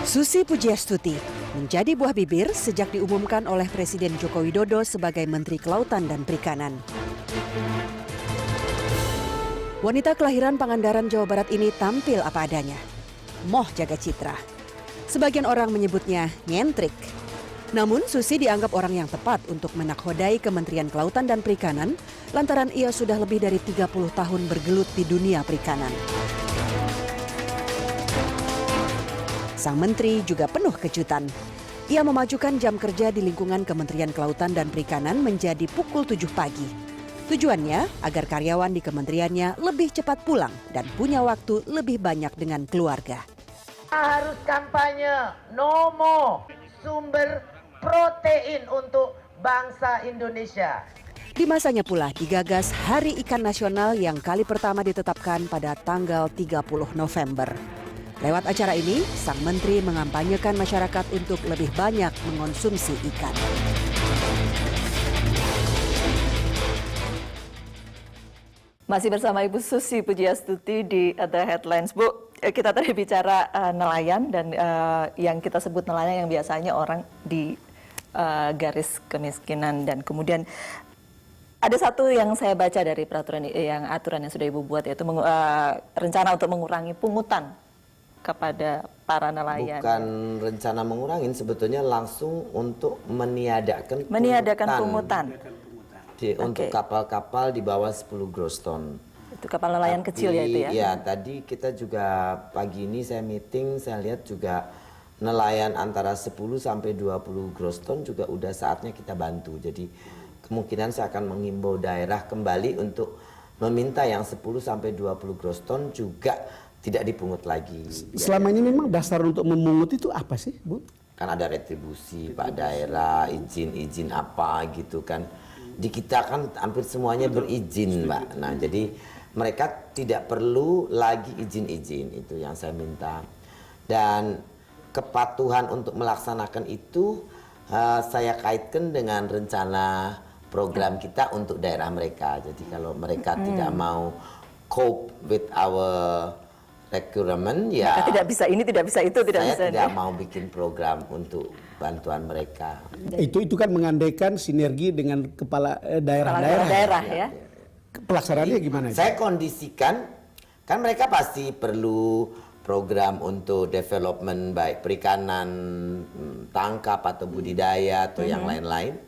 Susi Pujiastuti menjadi buah bibir sejak diumumkan oleh Presiden Joko Widodo sebagai Menteri Kelautan dan Perikanan. Wanita kelahiran Pangandaran, Jawa Barat ini tampil apa adanya. Moh jaga citra. Sebagian orang menyebutnya nyentrik. Namun Susi dianggap orang yang tepat untuk menakhodai Kementerian Kelautan dan Perikanan lantaran ia sudah lebih dari 30 tahun bergelut di dunia perikanan. Sang menteri juga penuh kejutan. Ia memajukan jam kerja di lingkungan Kementerian Kelautan dan Perikanan menjadi pukul 7 pagi. Tujuannya agar karyawan di kementeriannya lebih cepat pulang dan punya waktu lebih banyak dengan keluarga. Harus kampanye Nomo sumber protein untuk bangsa Indonesia. Di masanya pula digagas Hari Ikan Nasional yang kali pertama ditetapkan pada tanggal 30 November. Lewat acara ini, sang menteri mengampanyekan masyarakat untuk lebih banyak mengonsumsi ikan. Masih bersama Ibu Susi Pujiastuti di The Headlines. Bu, kita tadi bicara nelayan dan yang kita sebut nelayan yang biasanya orang di garis kemiskinan, dan kemudian ada satu yang saya baca dari peraturan yang aturan yang sudah Ibu buat, yaitu rencana untuk mengurangi pungutan kepada para nelayan. Bukan rencana mengurangin, sebetulnya langsung untuk meniadakan pungutan. Untuk kapal-kapal di bawah 10 gross ton. Itu kapal nelayan kecil ya itu ya? Iya, tadi kita juga pagi ini saya meeting, saya lihat juga nelayan antara 10 sampai 20 gross ton juga udah saatnya kita bantu. Jadi kemungkinan saya akan mengimbau daerah kembali untuk meminta yang 10 sampai 20 gross ton juga tidak dipungut lagi. Selama ini memang dasar untuk memungut itu apa sih, Bu? Kan ada retribusi Pak daerah, izin-izin apa gitu kan. Di kita kan hampir semuanya berizin, Mbak. Nah, jadi mereka tidak perlu lagi izin-izin, itu yang saya minta. Dan kepatuhan untuk melaksanakan itu saya kaitkan dengan rencana program kita untuk daerah mereka. Jadi kalau mereka tidak mau cope with our requirement, ya tidak bisa ini, tidak bisa itu, tidak bisa. Saya tidak mau bikin program untuk bantuan mereka. Itu kan mengandaikan sinergi dengan kepala daerah-daerah. Ya. Pelaksanaannya gimana? Saya kondisikan, kan mereka pasti perlu program untuk development baik perikanan, tangkap atau budidaya atau yang lain-lain.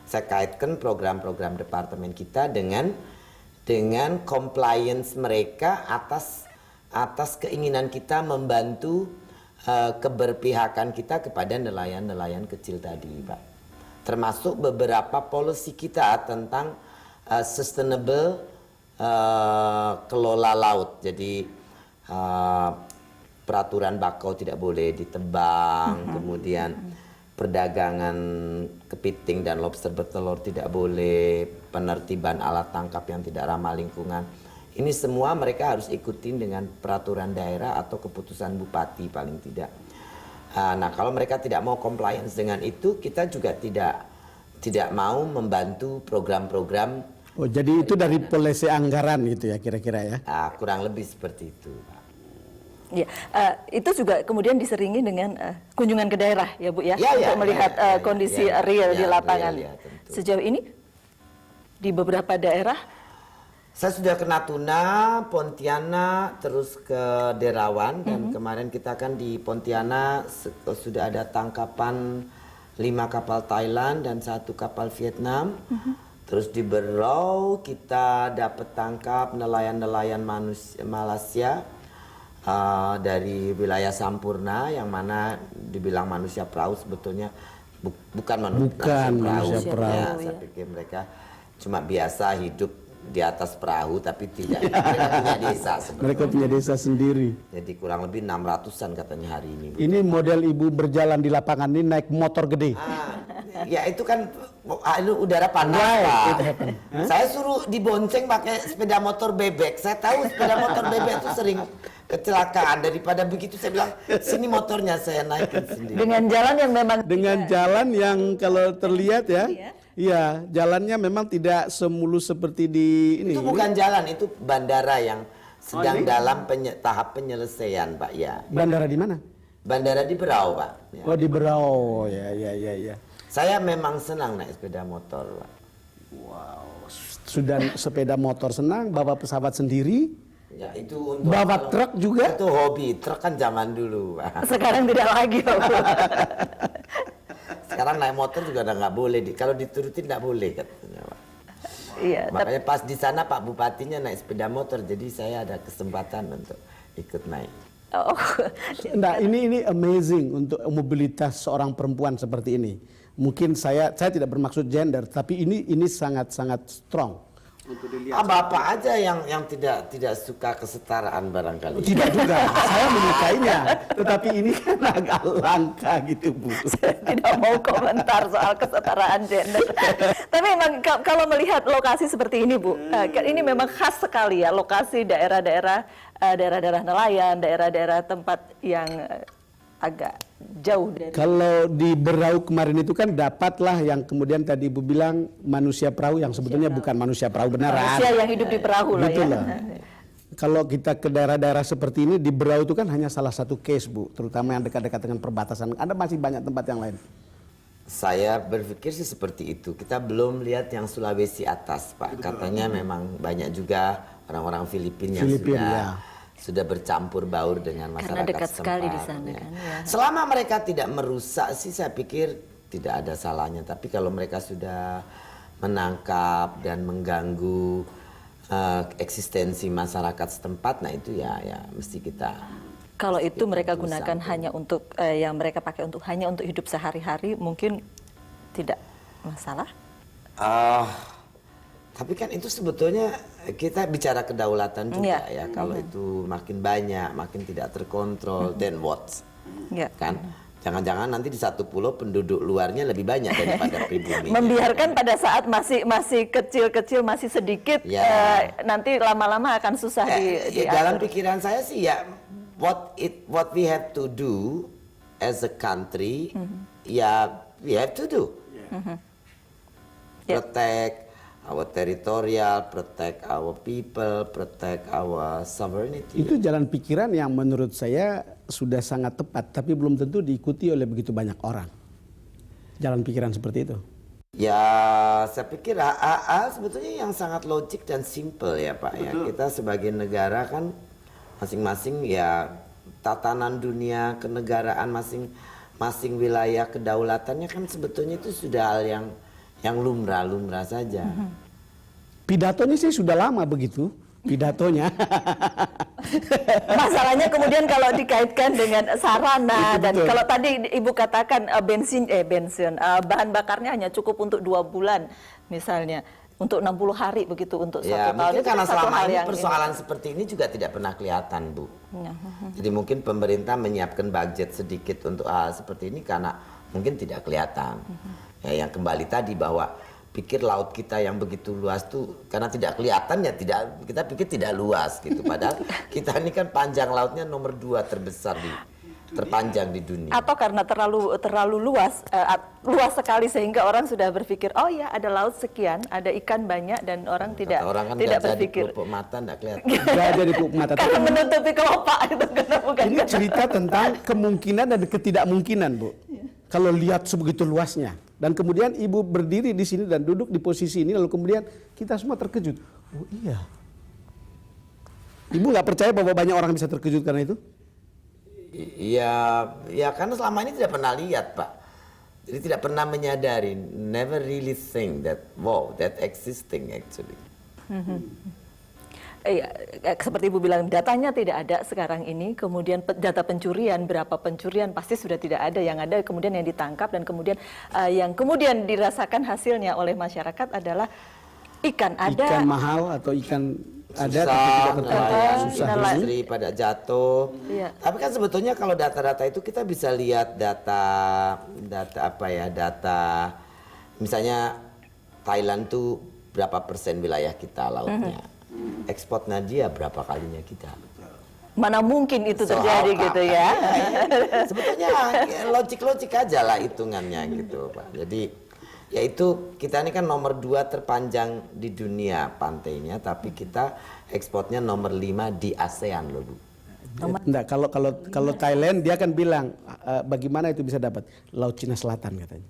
Saya kaitkan program-program departemen kita dengan compliance mereka atas keinginan kita membantu keberpihakan kita kepada nelayan-nelayan kecil tadi, Pak. Termasuk beberapa policy kita tentang sustainable kelola laut. Jadi peraturan bakau tidak boleh ditebang, kemudian perdagangan kepiting dan lobster bertelur tidak boleh, penertiban alat tangkap yang tidak ramah lingkungan. Ini semua mereka harus ikutin dengan peraturan daerah atau keputusan bupati paling tidak. Nah, kalau mereka tidak mau compliance dengan itu, kita juga tidak mau membantu program-program. Oh, jadi itu dari polisi anggaran gitu ya kira-kira ya? Kurang lebih seperti itu, Pak. Ya, itu juga kemudian diseringi dengan kunjungan ke daerah ya Bu ya, untuk melihat kondisi real di lapangan. Sejauh ini di beberapa daerah. Saya sudah ke Natuna, Pontianak, terus ke Derawan, dan kemarin kita kan di Pontianak sudah ada tangkapan 5 kapal Thailand dan 1 kapal Vietnam. Terus di Berau kita dapat tangkap nelayan-nelayan Malaysia dari wilayah Sampurna, yang mana dibilang manusia perahu, sebetulnya bukan manusia perahu. Ya, saya pikir mereka cuma biasa hidup di atas perahu, tapi tidak. Mereka punya desa sebenarnya. Mereka punya desa sendiri. Jadi kurang lebih 600-an katanya hari ini. Ini model Ibu berjalan di lapangan ini naik motor gede. Ya itu kan udara panas, Pak. Saya suruh dibonceng pakai sepeda motor bebek. Saya tahu sepeda motor bebek itu sering kecelakaan. Daripada begitu saya bilang, sini motornya saya naikin sendiri. Dengan jalan yang memang jalan yang kalau terlihat ya. Iya, jalannya memang tidak semulus seperti di ini. Itu bukan jalan, itu bandara yang sedang dalam tahap penyelesaian, Pak, ya. Bandara di mana? Bandara di Berau, Pak. Ya. Oh di Berau, ya. Saya memang senang naik sepeda motor, Pak. Sudah sepeda motor senang, bawa pesawat sendiri, Ya itu untuk bawa truk juga. itu hobi. Truk kan zaman dulu, Pak. Sekarang tidak lagi, Pak. Sekarang naik motor juga udah nggak boleh. Kalau diturutin nggak boleh katanya, Pak. Iya, Makanya pas di sana Pak Bupatinya naik sepeda motor, jadi saya ada kesempatan untuk ikut naik. oh. Nah, ini amazing untuk mobilitas seorang perempuan seperti ini. Mungkin saya tidak bermaksud gender, tapi ini sangat strong. Bapak aja yang tidak suka kesetaraan barangkali. Tidak juga, saya menyukainya. Tetapi ini kan agak langka gitu, Bu. Saya tidak mau komentar soal kesetaraan gender. Tapi memang kalau melihat lokasi seperti ini, Bu, ini memang khas sekali ya, lokasi daerah-daerah nelayan, daerah-daerah tempat yang agak jauh dari. Kalau di Berau kemarin itu kan dapatlah yang kemudian tadi Ibu bilang manusia perahu yang sebetulnya bukan manusia perahu beneran. Manusia yang hidup di perahu lah Gitu ya. loh. Kalau kita ke daerah-daerah seperti ini, di Berau itu kan hanya salah satu case, Bu, terutama yang dekat-dekat dengan perbatasan. Ada masih banyak tempat yang lain. Saya berpikir sih seperti itu. Kita belum lihat yang Sulawesi atas, Pak. Katanya memang banyak juga orang-orang Filipina yang sudah bercampur baur dengan masyarakat Karena dekat setempat, sekali di sana ya. kan, ya. Selama mereka tidak merusak sih saya pikir tidak ada salahnya. Tapi kalau mereka sudah menangkap dan mengganggu eksistensi masyarakat setempat, nah itu ya mesti kita. Kalau itu mereka gunakan hanya untuk yang mereka pakai hanya untuk hidup sehari-hari, mungkin tidak masalah. Tapi kan itu sebetulnya kita bicara kedaulatan juga ya. Kalau itu makin banyak, makin tidak terkontrol, then what? Kan? Jangan-jangan nanti di satu pulau penduduk luarnya lebih banyak daripada pribumi. Membiarkan pada saat masih kecil-kecil, masih sedikit, nanti lama-lama akan susah dalam pikiran saya sih ya, what we have to do as a country, ya we have to do. Protect our territorial, protect our people, protect our sovereignty. Itu jalan pikiran yang menurut saya sudah sangat tepat, tapi belum tentu diikuti oleh begitu banyak orang. Jalan pikiran seperti itu. Ya, saya pikir sebetulnya yang sangat logik dan simple ya Pak. Ya, kita sebagai negara kan masing-masing ya tatanan dunia kenegaraan masing-masing wilayah kedaulatannya kan sebetulnya itu sudah hal yang lumrah saja. Pidatonya sih sudah lama begitu, pidatonya. Masalahnya kemudian kalau dikaitkan dengan sarana Itu dan betul. kalau tadi Ibu katakan bahan bakarnya hanya cukup untuk 2 bulan misalnya, untuk 60 hari begitu untuk 1 Ya, tahun. mungkin Itu karena kan satu selama hal ini yang persoalan seperti ini juga tidak pernah kelihatan, Bu. Jadi mungkin pemerintah menyiapkan budget sedikit untuk hal seperti ini karena mungkin tidak kelihatan. Ya, yang kembali tadi bahwa pikir laut kita yang begitu luas tuh karena tidak kelihatan ya kita pikir tidak luas gitu. Padahal kita ini kan panjang lautnya nomor 2 terbesar terpanjang di dunia. Atau karena terlalu luas sekali sehingga orang sudah berpikir oh ya ada laut sekian, ada ikan banyak dan orang tidak Orang kan tidak gajah di berpikir. pelupuk mata enggak kelihatan. Gak ada di pelupuk mata. Karena menutupi kelopak itu karena bukan. Ini cerita tentang kemungkinan dan ketidakmungkinan, Bu. Kalau lihat sebegitu luasnya. Dan kemudian Ibu berdiri di sini dan duduk di posisi ini, lalu kemudian kita semua terkejut. Oh iya. Ibu nggak percaya bahwa banyak orang bisa terkejut karena itu? Ya karena selama ini tidak pernah lihat, Pak. Jadi tidak pernah menyadari, never really think that wow, that existing actually. Seperti Ibu bilang datanya tidak ada sekarang ini, kemudian data pencurian, berapa pencurian pasti sudah tidak ada, yang ada kemudian yang ditangkap dan kemudian yang kemudian dirasakan hasilnya oleh masyarakat adalah ikan ada. Ikan mahal atau ikan ada tapi Susah, tidak tertangkap. nelayan, Susah. industri pada jatuh. Iya. Tapi kan sebetulnya kalau data-data itu kita bisa lihat data misalnya Thailand tuh berapa persen wilayah kita lautnya. Ekspornya dia berapa kalinya kita. Mana mungkin itu So, terjadi apa? gitu ya. Sebetulnya logik aja lah hitungannya gitu Pak. Jadi ya itu kita ini kan nomor 2 terpanjang di dunia pantainya, tapi kita ekspornya nomor 5 di ASEAN loh Bu. Enggak, kalau Thailand dia akan bilang bagaimana itu bisa dapat Laut Cina Selatan katanya.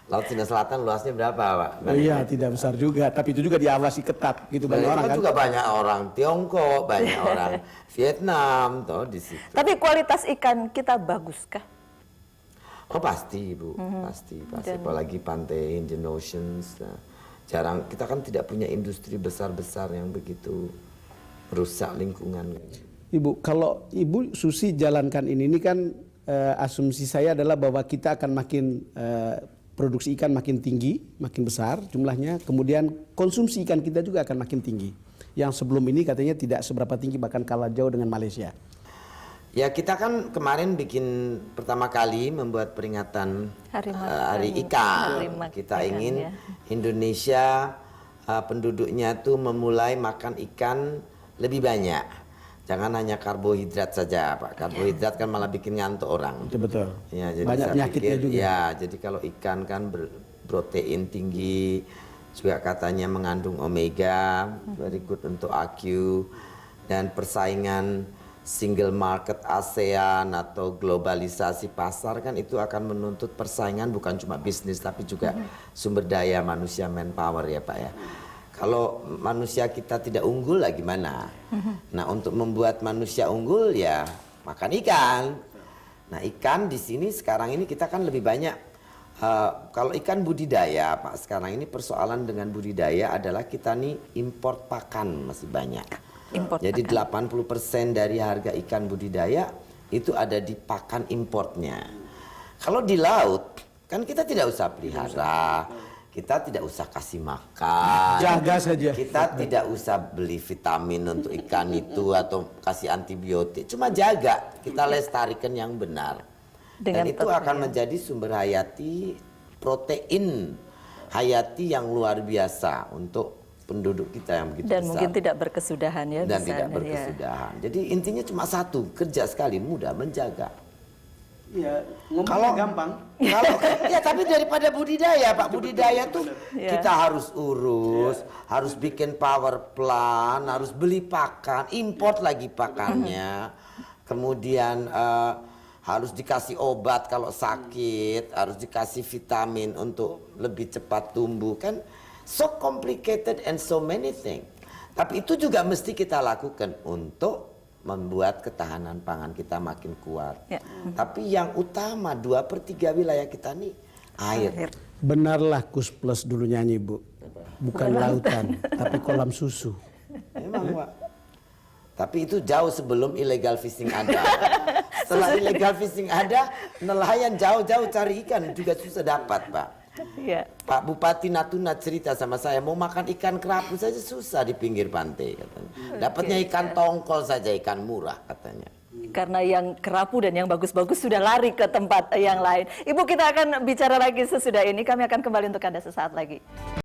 Laut Cina Selatan luasnya berapa, Pak? Oh iya, tidak besar juga, tapi itu juga diawasi ketat gitu banyak orang kan. juga banyak orang Tiongkok, banyak orang Vietnam toh di situ. Tapi kualitas ikan kita baguskah? Oh pasti Ibu, pasti. Apalagi pantai Indian Oceans. Nah, jarang, kita kan tidak punya industri besar-besar yang begitu merusak lingkungan. Ibu, kalau Ibu Susi jalankan ini kan asumsi saya adalah bahwa kita akan makin produksi ikan makin tinggi, makin besar jumlahnya, kemudian konsumsi ikan kita juga akan makin tinggi. Yang sebelum ini katanya tidak seberapa tinggi, bahkan kalah jauh dengan Malaysia. Ya kita kan kemarin bikin pertama kali membuat peringatan Hari Ikan. Kita ingin Indonesia penduduknya tuh memulai makan ikan lebih banyak. Jangan hanya karbohidrat saja, Pak. Karbohidrat kan malah bikin ngantuk orang. Betul. Ya, jadi banyak saya penyakitnya pikir, juga. Ya, jadi kalau ikan kan berprotein tinggi, juga katanya mengandung omega, very good untuk AQ, dan persaingan single market ASEAN atau globalisasi pasar kan itu akan menuntut persaingan bukan cuma bisnis tapi juga sumber daya manusia, manpower ya Pak ya. Kalau manusia kita tidak unggul lah gimana? Nah untuk membuat manusia unggul ya makan ikan. Nah ikan di sini sekarang ini kita kan lebih banyak. Kalau ikan budidaya Pak, sekarang ini persoalan dengan budidaya adalah kita nih import pakan masih banyak. Jadi 80% dari harga ikan budidaya itu ada di pakan importnya. Kalau di laut kan kita tidak usah pelihara. Kita tidak usah kasih makan, jaga saja. Kita tidak usah beli vitamin untuk ikan itu atau kasih antibiotik. Cuma jaga, kita lestarikan yang benar. Dan itu akan menjadi sumber hayati, protein hayati yang luar biasa untuk penduduk kita yang begitu dan besar. mungkin tidak berkesudahan ya. Dan tidak berkesudahan. Jadi intinya cuma satu, kerja sekali, mudah menjaga. Iya, ngomongnya Kalau gampang. Kalau ya tapi daripada budidaya Pak, budidaya tuh kita harus urus, harus bikin power plant, harus beli pakan, import lagi pakannya. Kemudian harus dikasih obat kalau sakit, harus dikasih vitamin untuk lebih cepat tumbuh kan. So complicated and so many things. Tapi itu juga mesti kita lakukan untuk membuat ketahanan pangan kita makin kuat. Ya. Tapi yang utama 2/3 wilayah kita nih air. Benarlah Kus Plus dulu nyanyi Bu. Bukan lautan, tapi kolam susu. Memang Pak. Tapi itu jauh sebelum illegal fishing ada. Setelah illegal fishing ada, nelayan jauh-jauh cari ikan juga susah dapat Pak. Ya. Pak Bupati Natuna cerita sama saya mau makan ikan kerapu saja susah di pinggir pantai katanya. Dapatnya ikan tongkol saja, ikan murah katanya. Karena yang kerapu dan yang bagus-bagus sudah lari ke tempat yang lain. Ibu, kita akan bicara lagi sesudah ini. Kami akan kembali untuk Anda sesaat lagi.